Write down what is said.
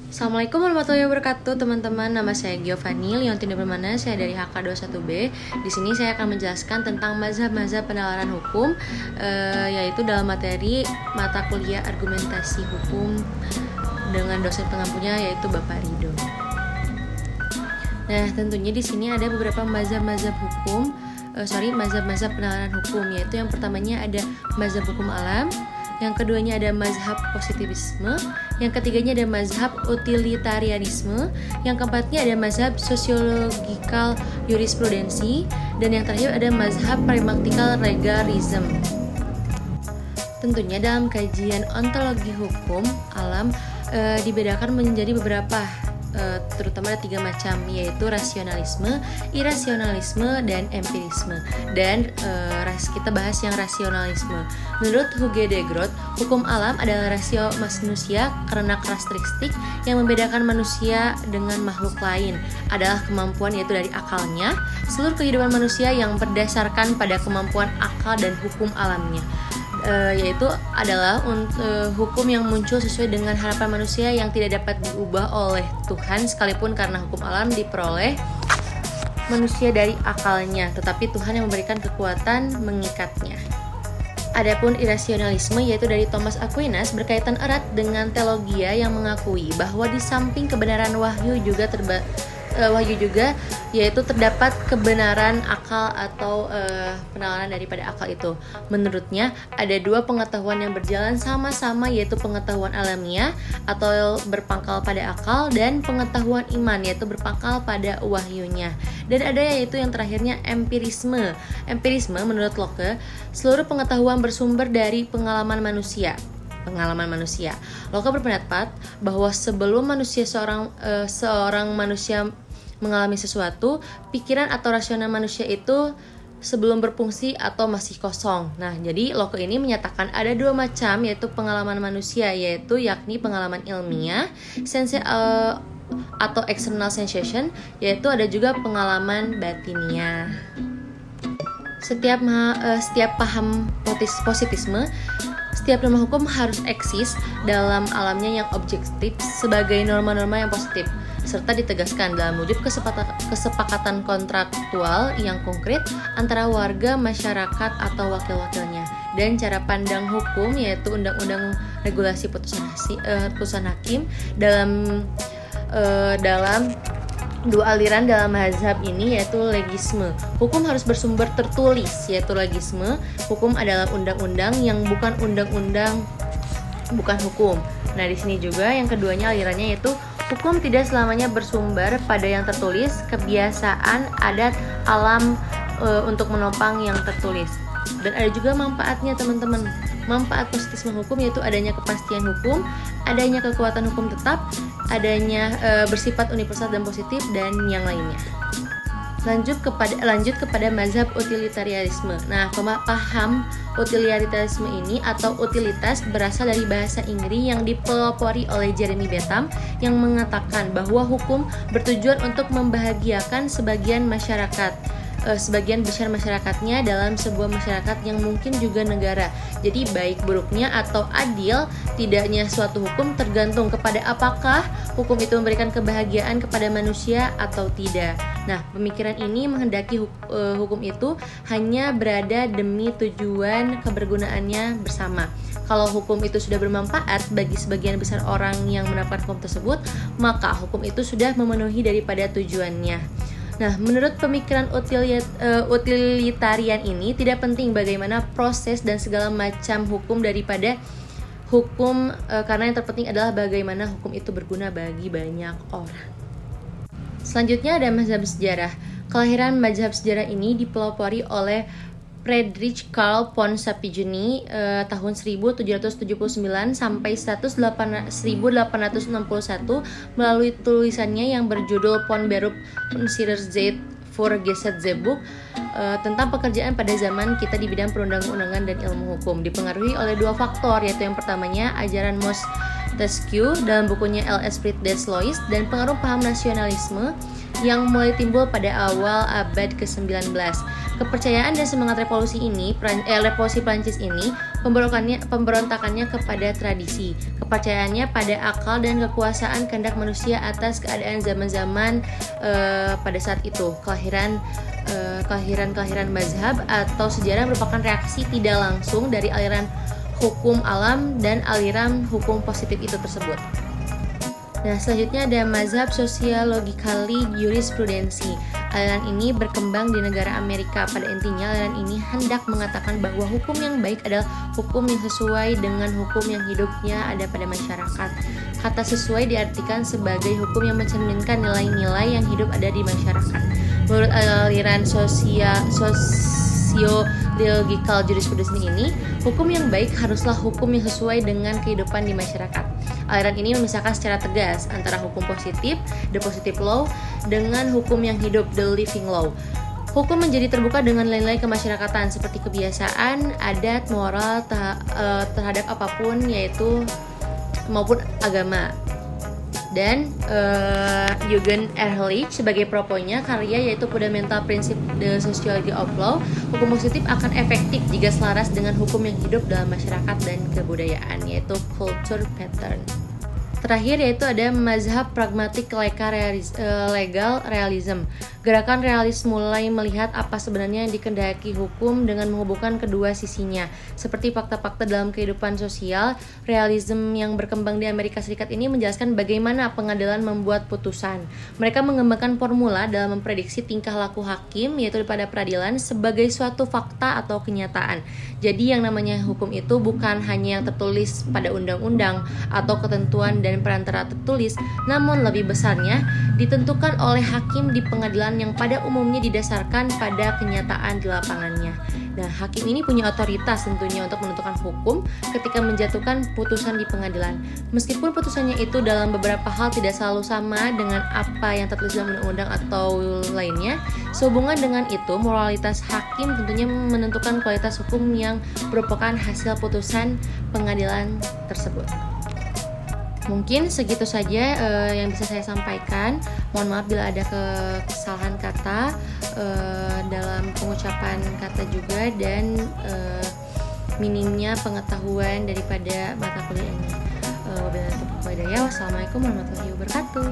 Assalamualaikum warahmatullahi wabarakatuh, teman-teman. Nama saya Giovanni Leontine Permana, saya dari HK21B. Di sini saya akan menjelaskan tentang mazhab-mazhab penalaran hukum, yaitu dalam materi mata kuliah argumentasi hukum dengan dosen pengampunya yaitu Bapak Rido. Nah, tentunya di sini ada beberapa mazhab-mazhab hukum, mazhab-mazhab penalaran hukum, yaitu yang pertamanya ada mazhab hukum alam, yang keduanya ada mazhab positivisme, yang ketiganya ada mazhab utilitarianisme, yang keempatnya ada mazhab sosiologikal jurisprudensi, dan yang terakhir ada mazhab pragmatikal legalism. Tentunya dalam kajian ontologi hukum alam dibedakan menjadi beberapa, terutama ada 3 macam, yaitu rasionalisme, irasionalisme, dan empirisme. Dan kita bahas yang rasionalisme. Menurut Hugo de Groot, hukum alam adalah rasio manusia karena karakteristik yang membedakan manusia dengan makhluk lain adalah kemampuan, yaitu dari akalnya. Seluruh kehidupan manusia yang berdasarkan pada kemampuan akal dan hukum alamnya, yaitu adalah hukum yang muncul sesuai dengan harapan manusia yang tidak dapat diubah oleh Tuhan, sekalipun karena hukum alam diperoleh manusia dari akalnya, tetapi Tuhan yang memberikan kekuatan mengikatnya. Adapun irasionalisme, yaitu dari Thomas Aquinas, berkaitan erat dengan teologia yang mengakui bahwa di samping kebenaran wahyu juga yaitu terdapat kebenaran akal atau penalaran daripada akal itu. Menurutnya ada 2 pengetahuan yang berjalan sama-sama, yaitu pengetahuan alamiah atau berpangkal pada akal, dan pengetahuan iman, yaitu berpangkal pada wahyunya. Dan ada yaitu yang terakhirnya empirisme. Empirisme menurut Locke, seluruh pengetahuan bersumber dari pengalaman manusia. Locke berpendapat bahwa sebelum seorang manusia mengalami sesuatu, pikiran atau rasional manusia itu sebelum berfungsi atau masih kosong. Nah, jadi Locke ini menyatakan ada 2 macam, yaitu pengalaman manusia, yakni pengalaman ilmiah, atau external sensation, yaitu ada juga pengalaman batinia. Setiap paham positifisme, setiap norma hukum harus eksis dalam alamnya yang objektif sebagai norma-norma yang positif, serta ditegaskan dalam wujud kesepakatan kontraktual yang konkret antara warga, masyarakat, atau wakil-wakilnya. Dan cara pandang hukum, yaitu undang-undang regulasi putusan hakim dalam 2 aliran dalam mazhab ini, yaitu legisme. Hukum harus bersumber tertulis, yaitu legisme. Hukum adalah undang-undang yang bukan undang-undang, bukan hukum. Nah, di sini juga yang keduanya alirannya, yaitu hukum tidak selamanya bersumber pada yang tertulis, kebiasaan, adat, alam untuk menopang yang tertulis. Dan ada juga manfaatnya, teman-teman. Manfaat positifisme hukum yaitu adanya kepastian hukum, adanya kekuatan hukum tetap, adanya bersifat universal dan positif, dan yang lainnya. Lanjut kepada mazhab utilitarianisme. Nah, paham utilitarianisme ini atau utilitas berasal dari bahasa Inggris yang dipelopori oleh Jeremy Bentham, yang mengatakan bahwa hukum bertujuan untuk membahagiakan sebagian besar masyarakatnya dalam sebuah masyarakat yang mungkin juga negara. Jadi baik buruknya atau adil tidaknya suatu hukum tergantung kepada apakah hukum itu memberikan kebahagiaan kepada manusia atau tidak. Nah, pemikiran ini menghendaki hukum itu hanya berada demi tujuan kebergunaannya bersama. Kalau hukum itu sudah bermanfaat bagi sebagian besar orang yang menerapkan hukum tersebut, maka hukum itu sudah memenuhi daripada tujuannya. Nah, menurut pemikiran utilitarian ini, tidak penting bagaimana proses dan segala macam hukum daripada hukum, karena yang terpenting adalah bagaimana hukum itu berguna bagi banyak orang. Selanjutnya ada mazhab sejarah. Kelahiran mazhab sejarah ini dipelopori oleh Friedrich Karl von Sapiegne tahun 1779 sampai 1861 melalui tulisannya yang berjudul Von Beruf Unserer Zeit für Gesetzbuch tentang pekerjaan pada zaman kita di bidang perundang-undangan dan ilmu hukum. Dipengaruhi oleh 2 faktor, yaitu yang pertamanya ajaran Montesquieu dalam bukunya L.S. Friedrich Lois, dan pengaruh paham nasionalisme yang mulai timbul pada awal abad ke-19. Kepercayaan dan semangat revolusi Prancis ini pemberontakannya kepada tradisi, kepercayaannya pada akal dan kekuasaan kehendak manusia atas keadaan zaman-zaman pada saat itu. Kelahiran mazhab atau sejarah merupakan reaksi tidak langsung dari aliran hukum alam dan aliran hukum positif itu tersebut. Nah, selanjutnya ada mazhab sociologically jurisprudensi. Aliran ini berkembang di negara Amerika. Pada intinya, aliran ini hendak mengatakan bahwa hukum yang baik adalah hukum yang sesuai dengan hukum yang hidupnya ada pada masyarakat. Kata sesuai diartikan sebagai hukum yang mencerminkan nilai-nilai yang hidup ada di masyarakat. Menurut aliran sociological jurisprudence ini, hukum yang baik haruslah hukum yang sesuai dengan kehidupan di masyarakat. Aliran ini memisahkan secara tegas antara hukum positif, the positive law, dengan hukum yang hidup, the living law. Hukum menjadi terbuka dengan nilai-nilai kemasyarakatan seperti kebiasaan, adat, moral terhadap apapun, yaitu maupun agama. Dan Jürgen Ehrlich sebagai proponya karya yaitu Fundamental Principle the Sociology of Law, hukum positif akan efektif jika selaras dengan hukum yang hidup dalam masyarakat dan kebudayaan, yaitu culture pattern. Terakhir yaitu ada mazhab pragmatik legal realism. Gerakan realis mulai melihat apa sebenarnya yang dikehendaki hukum dengan menghubungkan kedua sisinya. Seperti fakta-fakta dalam kehidupan sosial, realism yang berkembang di Amerika Serikat ini menjelaskan bagaimana pengadilan membuat putusan. Mereka mengembangkan formula dalam memprediksi tingkah laku hakim, yaitu pada peradilan, sebagai suatu fakta atau kenyataan. Jadi yang namanya hukum itu bukan hanya yang tertulis pada undang-undang atau ketentuan dan perantara tertulis, namun lebih besarnya ditentukan oleh hakim di pengadilan yang pada umumnya didasarkan pada kenyataan di lapangannya. Nah, hakim ini punya otoritas tentunya untuk menentukan hukum ketika menjatuhkan putusan di pengadilan. Meskipun putusannya itu dalam beberapa hal tidak selalu sama dengan apa yang tertulis dalam undang-undang atau lainnya, sehubungan dengan itu moralitas hakim tentunya menentukan kualitas hukum yang merupakan hasil putusan pengadilan tersebut. Mungkin segitu saja yang bisa saya sampaikan. Mohon maaf bila ada kesalahan kata dalam pengucapan kata juga dan minimnya pengetahuan daripada mata kuliah ini. Wassalamualaikum warahmatullahi wabarakatuh.